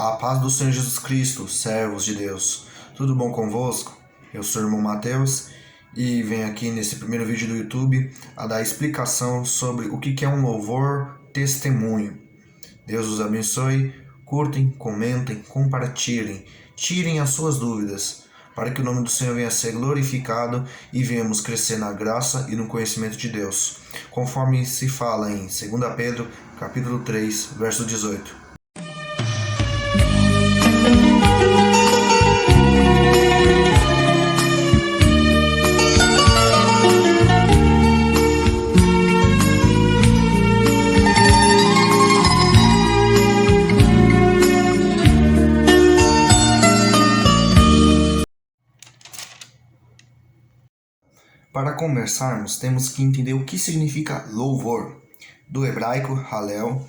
A paz do Senhor Jesus Cristo, servos de Deus. Tudo bom convosco? Eu sou o irmão Mateus e venho aqui nesse primeiro vídeo do YouTube a dar explicação sobre o que é um louvor testemunho. Deus os abençoe, curtem, comentem, compartilhem, tirem as suas dúvidas, para que o nome do Senhor venha a ser glorificado e venhamos crescer na graça e no conhecimento de Deus, conforme se fala em 2 Pedro, capítulo 3, verso 18. Para conversarmos, temos que entender o que significa louvor. Do hebraico, halel,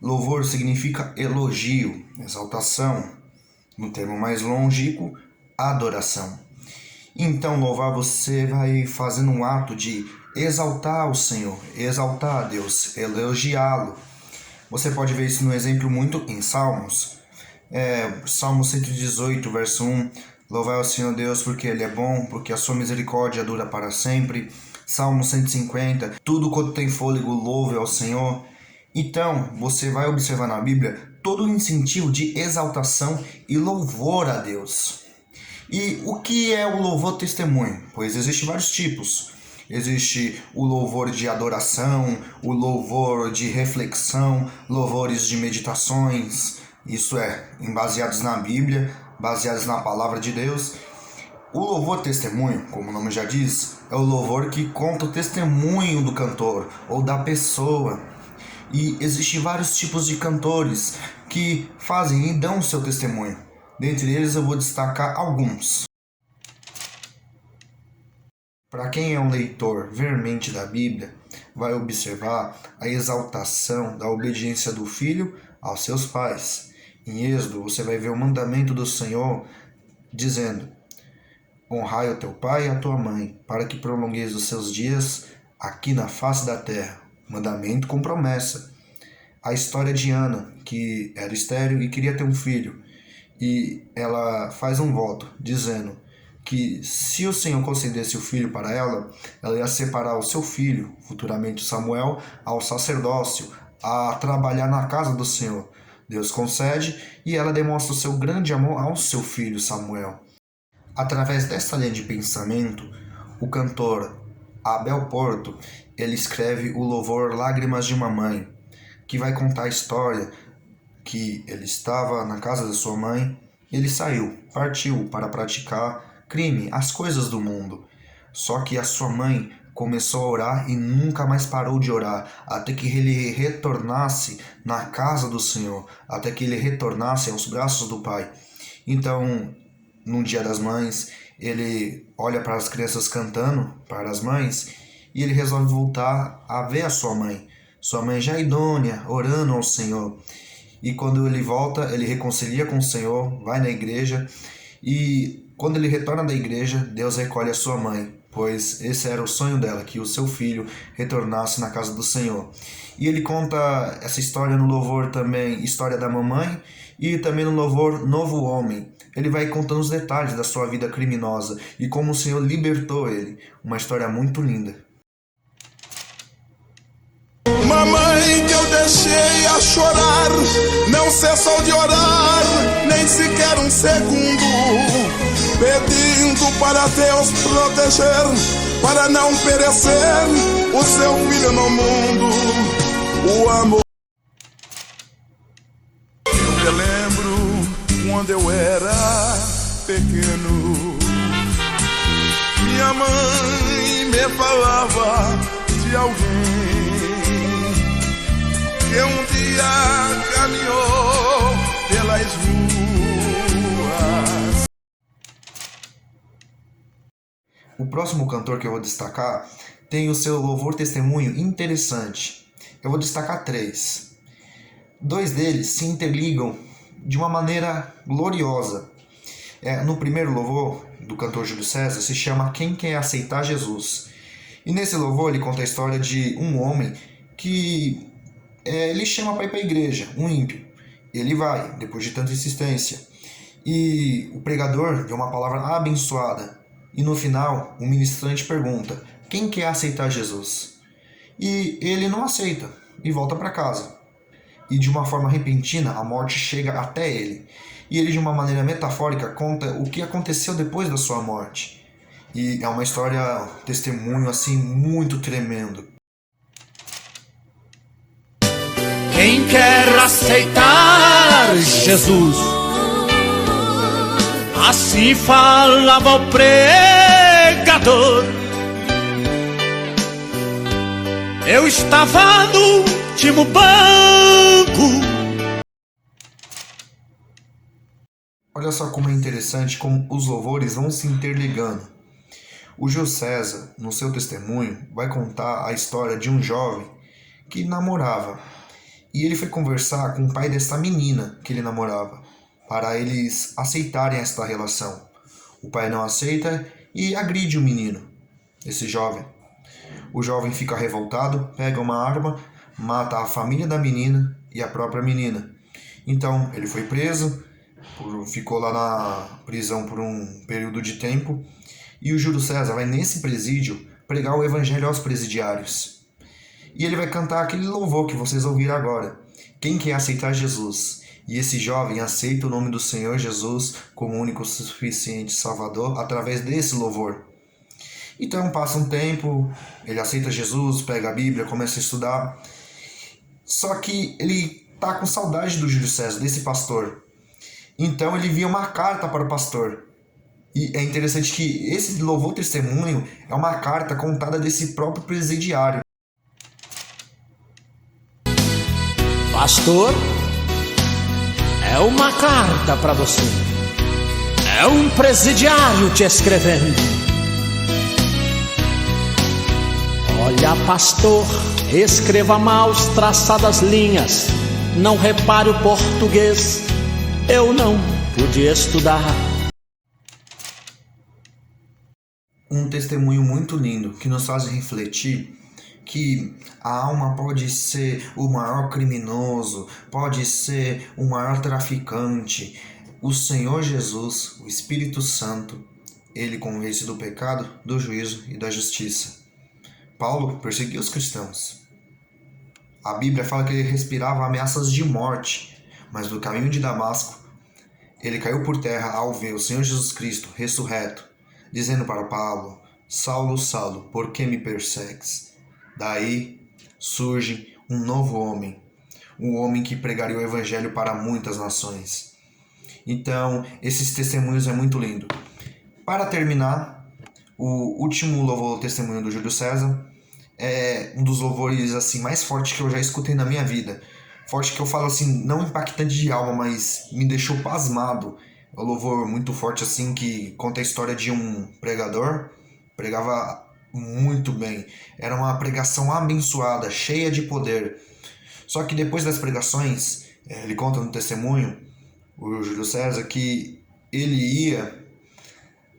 louvor significa elogio, exaltação. No termo mais longínquo, adoração. Então, louvar você vai fazendo um ato de exaltar o Senhor, exaltar a Deus, elogiá-lo. Você pode ver isso no exemplo muito em Salmos. Salmo 118, verso 1. Louvai ao Senhor Deus porque Ele é bom, porque a sua misericórdia dura para sempre. Salmo 150, tudo quanto tem fôlego, louve ao Senhor. Então, você vai observar na Bíblia todo o incentivo de exaltação e louvor a Deus. E o que é o louvor testemunho? Pois existem vários tipos. Existe o louvor de adoração, o louvor de reflexão, louvores de meditações, isso é, baseados na Bíblia, baseados na palavra de Deus. O louvor testemunho, como o nome já diz, é o louvor que conta o testemunho do cantor ou da pessoa. E existem vários tipos de cantores que fazem e dão o seu testemunho. Dentre eles eu vou destacar alguns. Para quem é um leitor veemente da Bíblia, vai observar a exaltação da obediência do filho aos seus pais. Em Êxodo, você vai ver o mandamento do Senhor dizendo: honrai o teu pai e a tua mãe, para que prolongueis os seus dias aqui na face da terra. Mandamento com promessa. A história de Ana, que era estéril e queria ter um filho, e ela faz um voto dizendo que se o Senhor concedesse o filho para ela, ela ia separar o seu filho, futuramente Samuel, ao sacerdócio, a trabalhar na casa do Senhor. Deus concede e ela demonstra o seu grande amor ao seu filho Samuel. Através dessa linha de pensamento, o cantor Abel Porto, ele escreve o louvor Lágrimas de uma Mãe, que vai contar a história que ele estava na casa da sua mãe, ele partiu para praticar crime, as coisas do mundo. Só que a sua mãe começou a orar e nunca mais parou de orar, até que ele retornasse na casa do Senhor, até que ele retornasse aos braços do Pai. Então, no Dia das Mães, ele olha para as crianças cantando para as mães e ele resolve voltar a ver a sua mãe já idônea, orando ao Senhor. E quando ele volta, ele reconcilia com o Senhor, vai na igreja, e quando ele retorna da igreja, Deus recolhe a sua mãe, pois esse era o sonho dela, que o seu filho retornasse na casa do Senhor. E ele conta essa história no louvor também, História da Mamãe, e também no louvor Novo Homem. Ele vai contando os detalhes da sua vida criminosa e como o Senhor libertou ele. Uma história muito linda. Mamãe que eu deixei a chorar, não cessou de orar, nem sequer um segundo, pedindo para Deus proteger, para não perecer o seu filho no mundo. O amor. Eu me lembro quando eu era pequeno, minha mãe me falava de alguém que um dia caminhou pelas ruas. O próximo cantor que eu vou destacar tem o seu louvor testemunho interessante. Eu vou destacar 3. 2 deles se interligam de uma maneira gloriosa. No primeiro louvor do cantor Júlio César se chama Quem Quer Aceitar Jesus. E nesse louvor ele conta a história de um homem que ele chama para ir para a igreja, um ímpio. Ele vai, depois de tanta insistência. E o pregador deu uma palavra abençoada. E no final, o ministrante pergunta: quem quer aceitar Jesus? E ele não aceita e volta para casa. E de uma forma repentina, a morte chega até ele. E ele, de uma maneira metafórica, conta o que aconteceu depois da sua morte. E é uma história, um testemunho assim muito tremendo. Quem quer aceitar Jesus? Assim falava o pregador. Eu estava no último banco. Olha só como é interessante como os louvores vão se interligando. O Gil César, no seu testemunho, vai contar a história de um jovem que namorava. E ele foi conversar com o pai dessa menina que ele namorava, para eles aceitarem esta relação. O pai não aceita e agride o menino, esse jovem. O jovem fica revoltado, pega uma arma, mata a família da menina e a própria menina. Então ele foi preso, ficou lá na prisão por um período de tempo, e o Júlio César vai nesse presídio pregar o evangelho aos presidiários. E ele vai cantar aquele louvor que vocês ouviram agora. Quem quer aceitar Jesus? E esse jovem aceita o nome do Senhor Jesus como único suficiente Salvador através desse louvor. Então passa um tempo, ele aceita Jesus, pega a Bíblia, começa a estudar. Só que ele tá com saudade do Júlio César, desse pastor. Então ele envia uma carta para o pastor. E é interessante que esse louvor testemunho é uma carta contada desse próprio presidiário. Pastor, é uma carta para você. É um presidiário te escrevendo. Olha, pastor, escreva mal traçadas linhas. Não repare o português. Eu não pude estudar. Um testemunho muito lindo que nos faz refletir que a alma pode ser o maior criminoso, pode ser o maior traficante. O Senhor Jesus, o Espírito Santo, ele convence do pecado, do juízo e da justiça. Paulo perseguiu os cristãos. A Bíblia fala que ele respirava ameaças de morte, mas no caminho de Damasco, ele caiu por terra ao ver o Senhor Jesus Cristo ressurreto, dizendo para Paulo: Saulo, Saulo, por que me persegues? Daí surge um novo homem, um homem que pregaria o evangelho para muitas nações. Então, esses testemunhos é muito lindo. Para terminar, o último louvor, testemunho do Júlio César, é um dos louvores assim mais fortes que eu já escutei na minha vida. Forte que eu falo assim, não impactante de alma, mas me deixou pasmado. É um louvor muito forte assim que conta a história de um pregador, pregava muito bem. Era uma pregação abençoada, cheia de poder. Só que depois das pregações, ele conta no testemunho, o Júlio César, que ele ia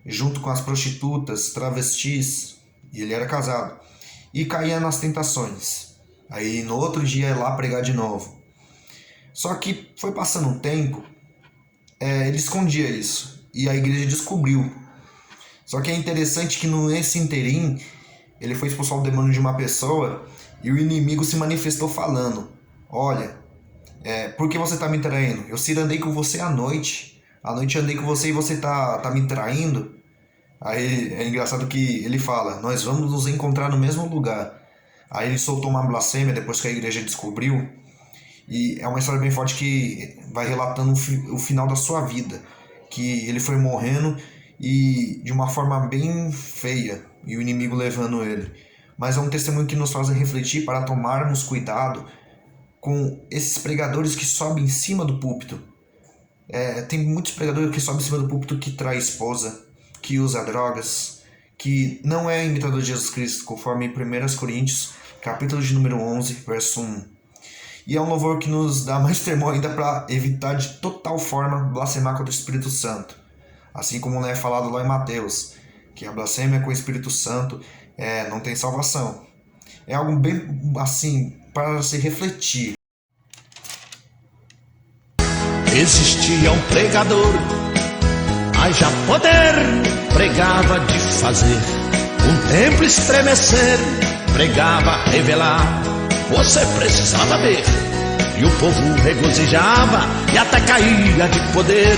junto com as prostitutas, travestis, e ele era casado, e caía nas tentações. Aí no outro dia ia lá pregar de novo. Só que foi passando um tempo, ele escondia isso, e a igreja descobriu. Só que é interessante que nesse interim, ele foi expulsar o demônio de uma pessoa e o inimigo se manifestou falando: olha, por que você está me traindo? Eu andei com você à noite andei com você e você tá me traindo? Aí é engraçado que ele fala: nós vamos nos encontrar no mesmo lugar. Aí ele soltou uma blasfêmia depois que a igreja descobriu. E é uma história bem forte que vai relatando o final da sua vida, que ele foi morrendo e de uma forma bem feia, e o inimigo levando ele. Mas é um testemunho que nos faz refletir para tomarmos cuidado com esses pregadores que sobem em cima do púlpito. Tem muitos pregadores que sobem em cima do púlpito que trai esposa, que usa drogas, que não é imitador de Jesus Cristo, conforme em 1 Coríntios, capítulo de número 11, verso 1. E é um louvor que nos dá mais temor ainda para evitar de total forma blasfemar contra o Espírito Santo. Assim como é falado lá em Mateus, que a blasfêmia com o Espírito Santo não tem salvação. É algo bem assim para se refletir. existia um pregador, haja poder, pregava de fazer um templo estremecer, pregava revelar, você precisava ver, e o povo regozijava e até caía de poder,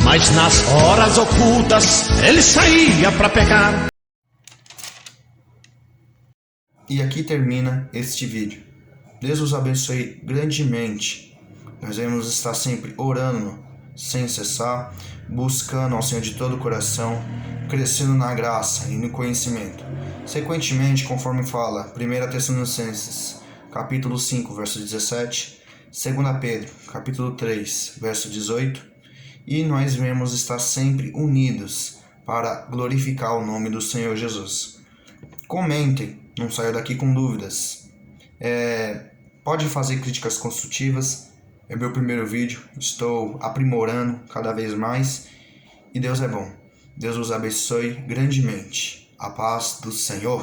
mas nas horas ocultas ele saía para pecar. E aqui termina este vídeo. Deus os abençoe grandemente. Nós devemos estar sempre orando sem cessar, buscando ao Senhor de todo o coração, crescendo na graça e no conhecimento. Sequentemente, conforme fala 1 Tessalonicenses, capítulo 5, verso 17, 2 Pedro, capítulo 3, verso 18, e nós devemos estar sempre unidos para glorificar o nome do Senhor Jesus. Comentem, não saiam daqui com dúvidas. Pode fazer críticas construtivas. É meu primeiro vídeo, estou aprimorando cada vez mais. E Deus é bom. Deus os abençoe grandemente. A paz do Senhor.